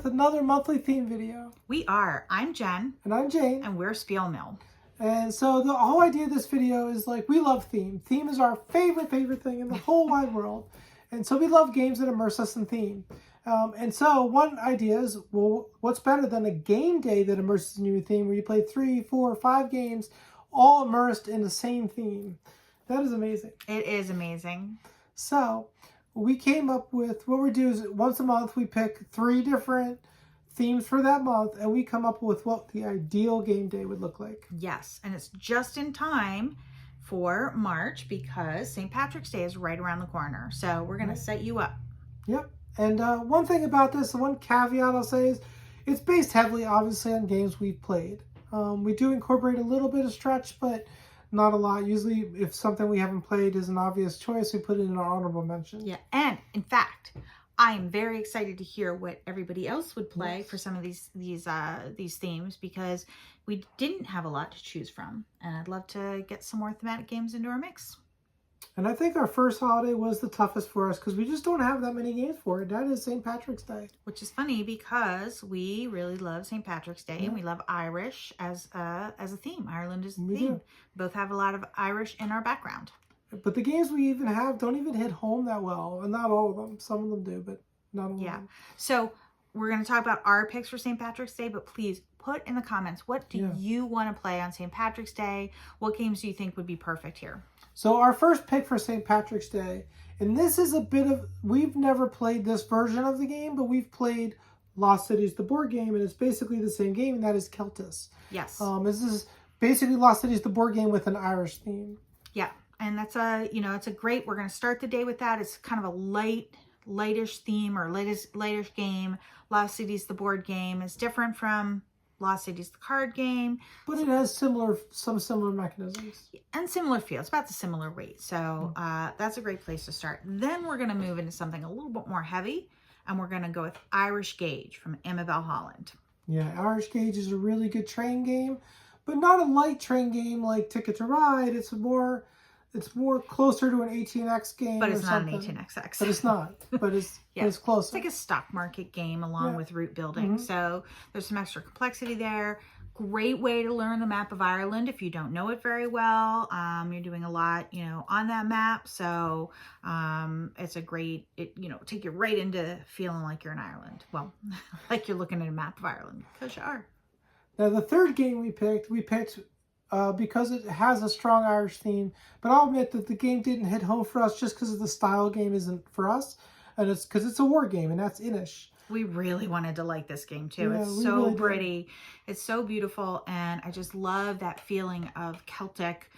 with another monthly theme video. We are. I'm Jen. And I'm Jane. And we're SpielMill. And so the whole idea of this video is like, we love theme. Theme is our favorite thing in the whole wide world. And so we love games that immerse us in theme. And so one idea is, well, what's better than a game day that immerses in your theme where you play 3, 4, 5 games all immersed in the same theme? That is amazing. It is amazing. So we came up with, what we do is once a month we pick 3 different themes for that month, and we come up with what the ideal game day would look like. Yes, and it's just in time for March because St. Patrick's Day is right around the corner. So we're going to set you up. Yep. And one thing about this, the one caveat I'll say is it's based heavily, obviously, on games we've played. We do incorporate a little bit of stretch, but not a lot. Usually, if something we haven't played is an obvious choice, we put it in our honorable mention. Yeah, and in fact, I am very excited to hear what everybody else would play for some of these themes because we didn't have a lot to choose from, and I'd love to get some more thematic games into our mix. And I think our first holiday was the toughest for us because we just don't have that many games for it. That is St. Patrick's Day. Which is funny because we really love St. Patrick's Day and we love Irish as a theme. Ireland is the theme. Both have a lot of Irish in our background. But the games we even have don't even hit home that well. And not all of them. Some of them do, but not all of them. So we're going to talk about our picks for St. Patrick's Day, but please put in the comments, what do you want to play on St. Patrick's Day? What games do you think would be perfect here? So our first pick for St. Patrick's Day, and this is a bit of, we've never played this version of the game, but we've played Lost Cities, the board game, and it's basically the same game, and that is Celtis. Yes. This is basically Lost Cities, the board game with an Irish theme. Yeah, and that's it's a great, we're going to start the day with that. It's kind of a lightish theme or lightish game. Lost Cities, the board game, is different from Lost Cities, the card game. But it has some similar mechanisms. And similar feel. It's about the similar weight. So that's a great place to start. Then we're going to move into something a little bit more heavy. And we're going to go with Irish Gauge from Amabel Holland. Yeah, Irish Gauge is a really good train game. But not a light train game like Ticket to Ride. It's more closer to an 18X game. But it's not an 18XX. But it's not. But it's it's closer. It's like a stock market game along with route building. So there's some extra complexity there. Great way to learn the map of Ireland if you don't know it very well. You're doing a lot, on that map. So it's a great, take you right into feeling like you're in Ireland. Well, like you're looking at a map of Ireland because you are. Now the third game we picked because it has a strong Irish theme, but I'll admit that the game didn't hit home for us just because the style game isn't for us, and it's because it's a war game, and that's Inish. We really wanted to like this game too. It's so really pretty. It's so beautiful, and I just love that feeling of Celtic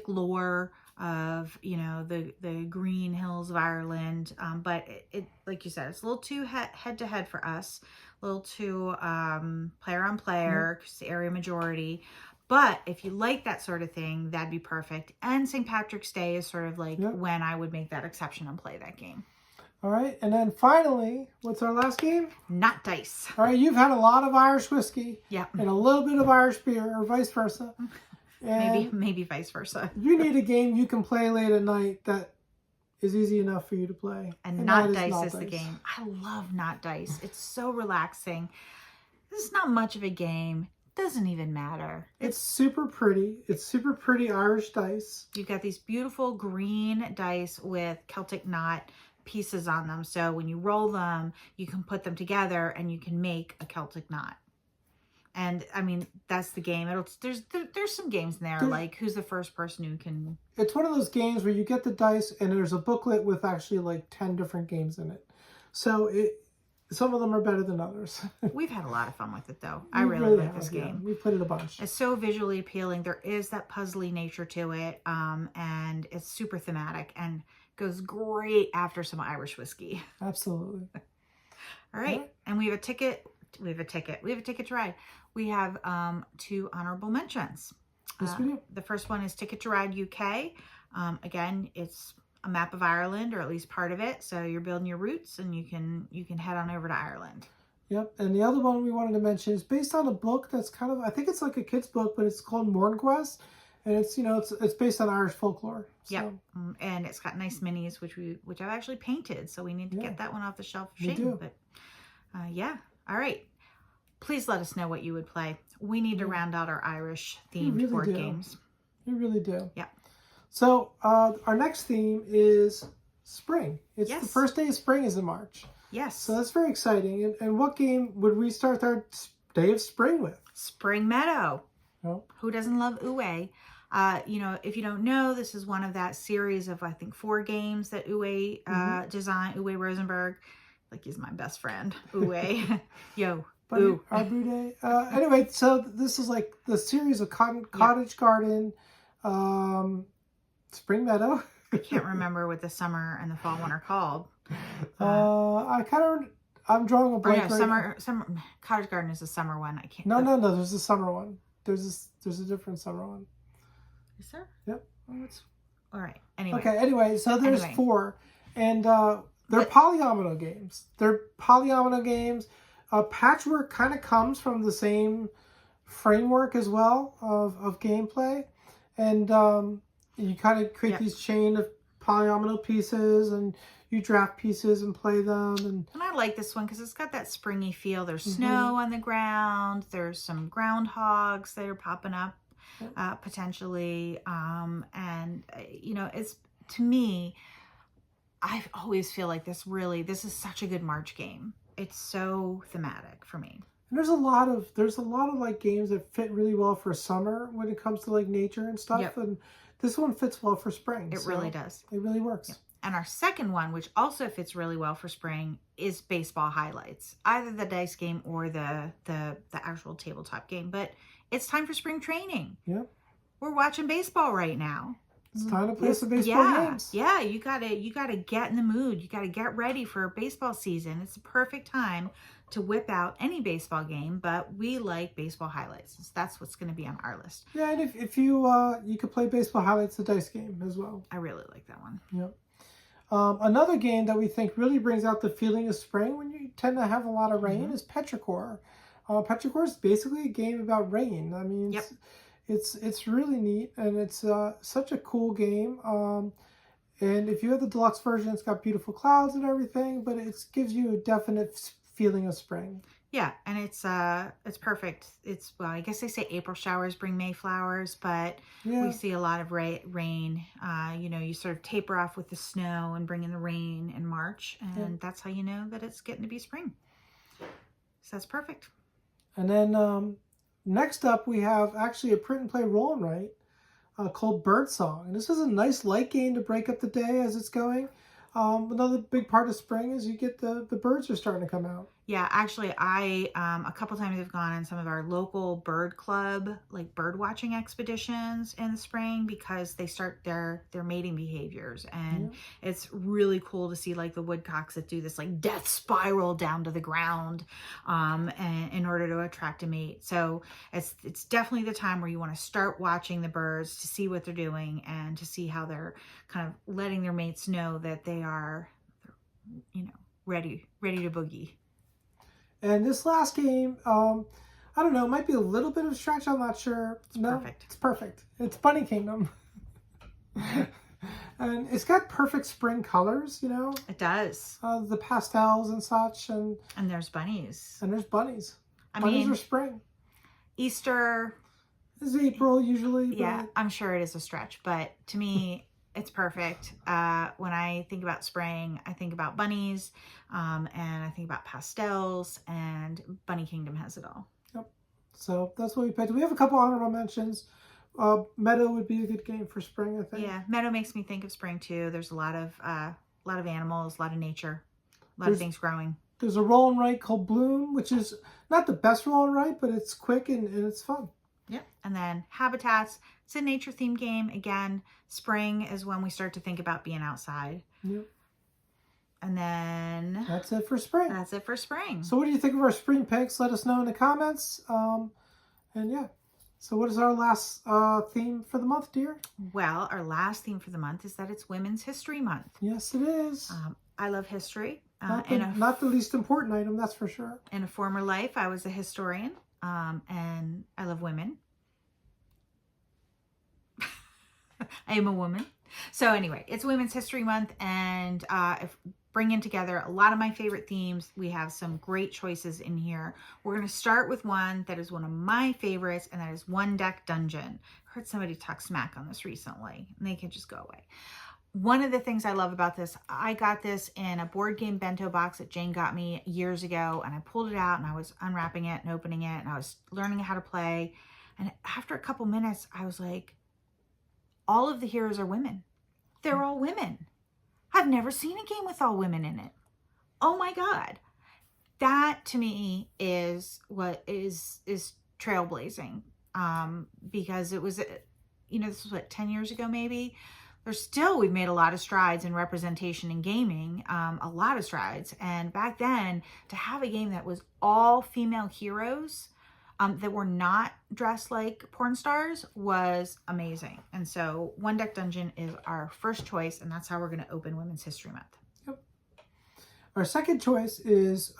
lore of the green hills of Ireland. But it like you said, it's a little too head to head for us, a little too player on player because the area majority. But if you like that sort of thing, that'd be perfect. And St. Patrick's Day is sort of like when I would make that exception and play that game. All right. And then finally, what's our last game? Not dice. All right. You've had a lot of Irish whiskey. Yeah. And a little bit of Irish beer or vice versa. And maybe vice versa. You need a game you can play late at night that is easy enough for you to play. And Not Dice is the game. I love Not Dice. It's so relaxing. This is not much of a game. Doesn't even matter. It's super pretty. It's super pretty Irish dice. You've got these beautiful green dice with Celtic knot pieces on them. So when you roll them, you can put them together and you can make a Celtic knot. And I mean, that's the game. There's some games in there like who's the first person who can. It's one of those games where you get the dice and there's a booklet with actually like 10 different games in it. So some of them are better than others. We've had a lot of fun with it, though. I really like this game. We played it a bunch. It's so visually appealing. There is that puzzly nature to it, and it's super thematic and goes great after some Irish whiskey. Absolutely. All right, and we have a ticket. We have a ticket to ride. We have 2 honorable mentions. Yes, we do. The first one is Ticket to Ride UK. Again, it's a map of Ireland, or at least part of it. So you're building your routes and you can head on over to Ireland. Yep. And the other one we wanted to mention is based on a book that's kind of, I think it's like a kid's book, but it's called Morn Quest. And it's, it's based on Irish folklore. So. Yep. And it's got nice minis, which I've actually painted. So we need to get that one off the shelf of shame. But Yeah. All right. Please let us know what you would play. We need to round out our Irish themed board games. We really do. Yeah. So our next theme is spring. It's Yes. the first day of spring is in March. Yes. So that's very exciting. And what game would we start our day of spring with? Spring Meadow. Oh. Who doesn't love Uwe? If you don't know, this is one of that series of, I think, 4 games that Uwe designed. Uwe Rosenberg, like, he's my best friend. Uwe. Yo. Ooh. Anyway, so this is like the series of Cottage Garden, Spring Meadow. I can't remember what the summer and the fall one are called. I'm drawing a blank. Summer Cottage Garden is a summer one. I can't. No. There's a summer one. There's a different summer one. Is there? Yep. All right. Anyway. Okay. Anyway, so there's 4, and they're polyomino games. Patchwork kind of comes from the same framework as well of gameplay, and you kind of create these chain of polyomino pieces, and you draft pieces and play them. And I like this one because it's got that springy feel. There's snow on the ground. There's some groundhogs that are popping up potentially, and it's, to me, I always feel like this is such a good March game. It's so thematic for me. And there's a lot of like games that fit really well for summer when it comes to like nature and stuff. Yep. And this one fits well for spring. It really does. It really works. Yep. And our second one, which also fits really well for spring, is Baseball Highlights. Either the dice game or the actual tabletop game. But it's time for spring training. Yep. We're watching baseball right now. It's time to play some baseball games. Yeah, you gotta get in the mood. You gotta get ready for baseball season. It's the perfect time to whip out any baseball game, but we like Baseball Highlights. That's what's gonna be on our list. Yeah, and if you you could play Baseball Highlights, the dice game as well. I really like that one. Yep. Another game that we think really brings out the feeling of spring when you tend to have a lot of rain is Petrichor. Petrichor is basically a game about rain. I mean, it's really neat, and it's such a cool game. And if you have the deluxe version, it's got beautiful clouds and everything, but it gives you a definite feeling of spring. Yeah, and it's perfect. Well, I guess they say April showers bring May flowers, but we see a lot of rain. You sort of taper off with the snow and bring in the rain in March, and that's how you know that it's getting to be spring. So that's perfect. And then next up, we have actually a print and play roll and write called Birdsong. And this is a nice light game to break up the day as it's going. Another big part of spring is you get the birds are starting to come out. Yeah, actually, I a couple times have gone on some of our local bird club, like bird watching expeditions in the spring, because they start their mating behaviors, and it's really cool to see like the woodcocks that do this like death spiral down to the ground, and in order to attract a mate. So it's definitely the time where you want to start watching the birds to see what they're doing and to see how they're kind of letting their mates know that they are, ready to boogie. And this last game, I don't know, it might be a little bit of a stretch, I'm not sure. Perfect. It's perfect. It's Bunny Kingdom. And it's got perfect spring colors, It does. The pastels and such. And there's bunnies. And there's bunnies. Bunnies are spring. Easter is April usually. Yeah, I'm sure it is a stretch, but to me, it's perfect. When I think about spring, I think about bunnies, and I think about pastels, and Bunny Kingdom has it all. Yep. So that's what we picked. We have a couple honorable mentions. Meadow would be a good game for spring, I think. Yeah, Meadow makes me think of spring too. There's a lot of animals, a lot of nature, a lot of things growing. There's a roll and write called Bloom, which is not the best roll and write, but it's quick and it's fun. Yep. And then Habitats. It's a nature themed game. Again, spring is when we start to think about being outside. Yep. And then that's it for spring. That's it for spring. So what do you think of our spring picks? Let us know in the comments. And yeah. So what is our last theme for the month, dear? Well, our last theme for the month is that it's Women's History Month. Yes, it is. I love history. Not the least important item, that's for sure. In a former life, I was a historian, and I love women. I am a woman. So anyway, it's Women's History Month, and bringing together a lot of my favorite themes. We have some great choices in here. We're going to start with one that is one of my favorites, and that is One Deck Dungeon. I heard somebody talk smack on this recently, and they can just go away. One of the things I love about this, I got this in a board game bento box that Jane got me years ago, and I pulled it out and I was unwrapping it and opening it, and I was learning how to play. And after a couple minutes, I was like, all of the heroes are women. They're all women. I've never seen a game with all women in it. Oh my God. That to me is what is trailblazing. Because it was, this was what, 10 years ago maybe? We've made a lot of strides in representation in gaming, a lot of strides. And back then, to have a game that was all female heroes that were not dressed like porn stars was amazing. And so One Deck Dungeon is our first choice, and that's how we're going to open Women's History Month. Yep. Our second choice is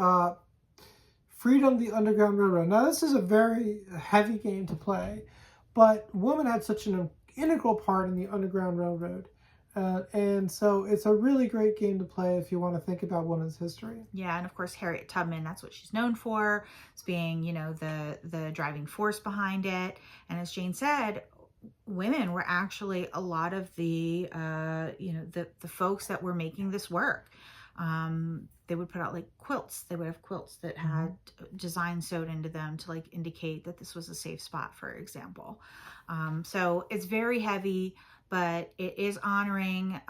Freedom, the Underground Railroad. Now, this is a very heavy game to play, but women had such an integral part in the Underground Railroad. And so it's a really great game to play if you want to think about women's history. Yeah, and of course Harriet Tubman, that's what she's known for, as being, the driving force behind it. And as Jane said, women were actually a lot of the folks that were making this work. They would put out like quilts. They would have quilts that had design sewed into them to like indicate that this was a safe spot, for example. So it's very heavy, but it is honoring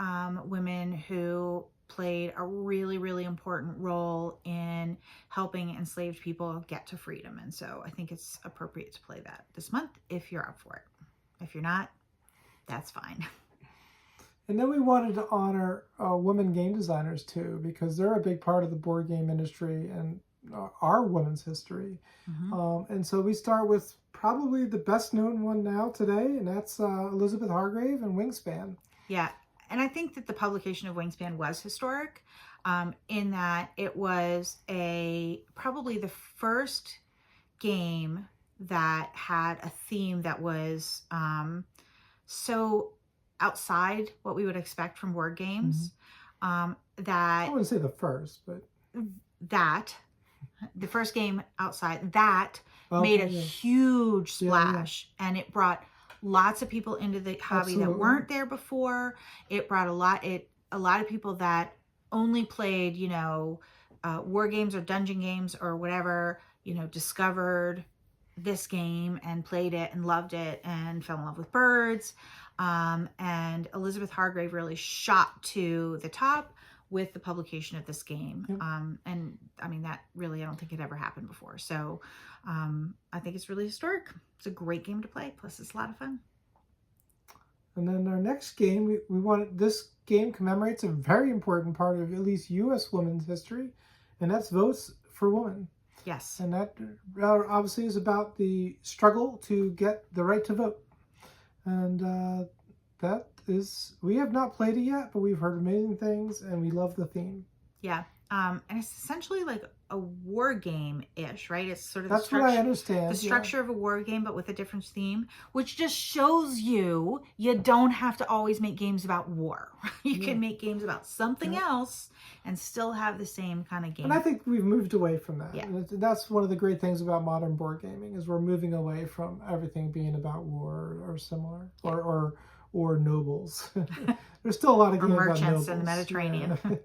women who played a really, really important role in helping enslaved people get to freedom. And so I think it's appropriate to play that this month if you're up for it. If you're not, that's fine. And then we wanted to honor women game designers too, because they're a big part of the board game industry and our women's history. And so we start with probably the best known one now today, and that's Elizabeth Hargrave and Wingspan. Yeah, and I think that the publication of Wingspan was historic in that it was probably the first game that had a theme that was so outside what we would expect from board games. That I wouldn't say the first, but that the first game outside that made a huge splash, and it brought lots of people into the hobby that weren't there before. It brought a lot of people that only played, war games or dungeon games or whatever, discovered this game and played it and loved it and fell in love with birds. And Elizabeth Hargrave really shot to the top with the publication of this game. And I mean, that really, I don't think it ever happened before. So I think it's really historic. It's a great game to play. Plus it's a lot of fun. And then our next game, this game commemorates a very important part of at least U.S. women's history, and that's Votes for Women. Yes. And that obviously is about the struggle to get the right to vote. And we have not played it yet, but we've heard amazing things, and we love the theme. Yeah. And it's essentially like a war game-ish, right? It's sort of That's what I understand. The structure of a war game, but with a different theme, which just shows you don't have to always make games about war. You can make games about something else and still have the same kind of game. And I think we've moved away from that. Yeah. And that's one of the great things about modern board gaming is we're moving away from everything being about war or similar or nobles. There's still a lot of games about nobles. Merchants in the Mediterranean. Yeah.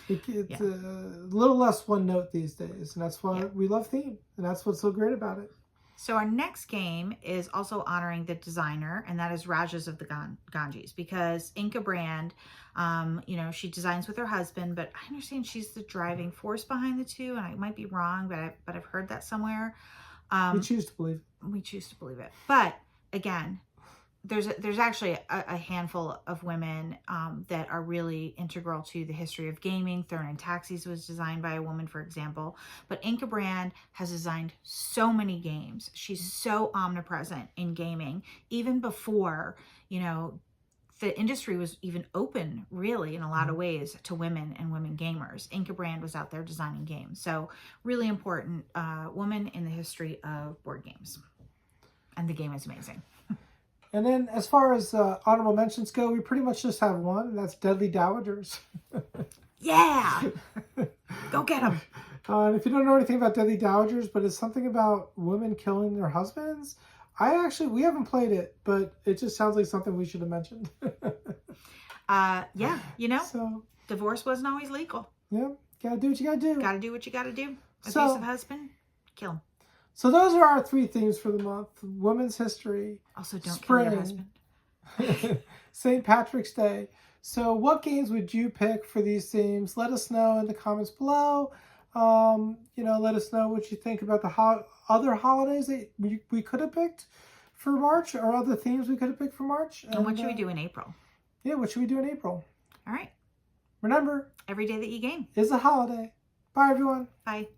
It's a little less one note these days, and that's why we love theme, and that's what's so great about it. So our next game is also honoring the designer, and that is Rajas of the Ganges, because Inka Brand, she designs with her husband, but I understand she's the driving force behind the two, and I might be wrong, but I've heard that somewhere. We choose to believe. We choose to believe it. But again, there's actually a handful of women that are really integral to the history of gaming. Thurn and Taxis was designed by a woman, for example. But Inka Brand has designed so many games. She's so omnipresent in gaming, even before, the industry was even open, really, in a lot of ways, to women and women gamers. Inka Brand was out there designing games. So really important woman in the history of board games. And the game is amazing. And then as far as honorable mentions go, we pretty much just have one, and that's Deadly Dowagers. Yeah. Go get them. And if you don't know anything about Deadly Dowagers, but it's something about women killing their husbands. We haven't played it, but it just sounds like something we should have mentioned. Yeah, you know, So divorce wasn't always legal. yeah, gotta do what you gotta do. Gotta do what you gotta do. So- Abusive husband, kill him. So those are our 3 themes for the month: women's history, Also, don't kill your spring, husband. St. Patrick's Day. So what games would you pick for these themes? Let us know in the comments below. Let us know what you think about the other holidays that we could have picked for March, or other themes we could have picked for March. And what should we do in April? Yeah, what should we do in April? All right. Remember, Every day that you game. is a holiday. Bye, everyone. Bye.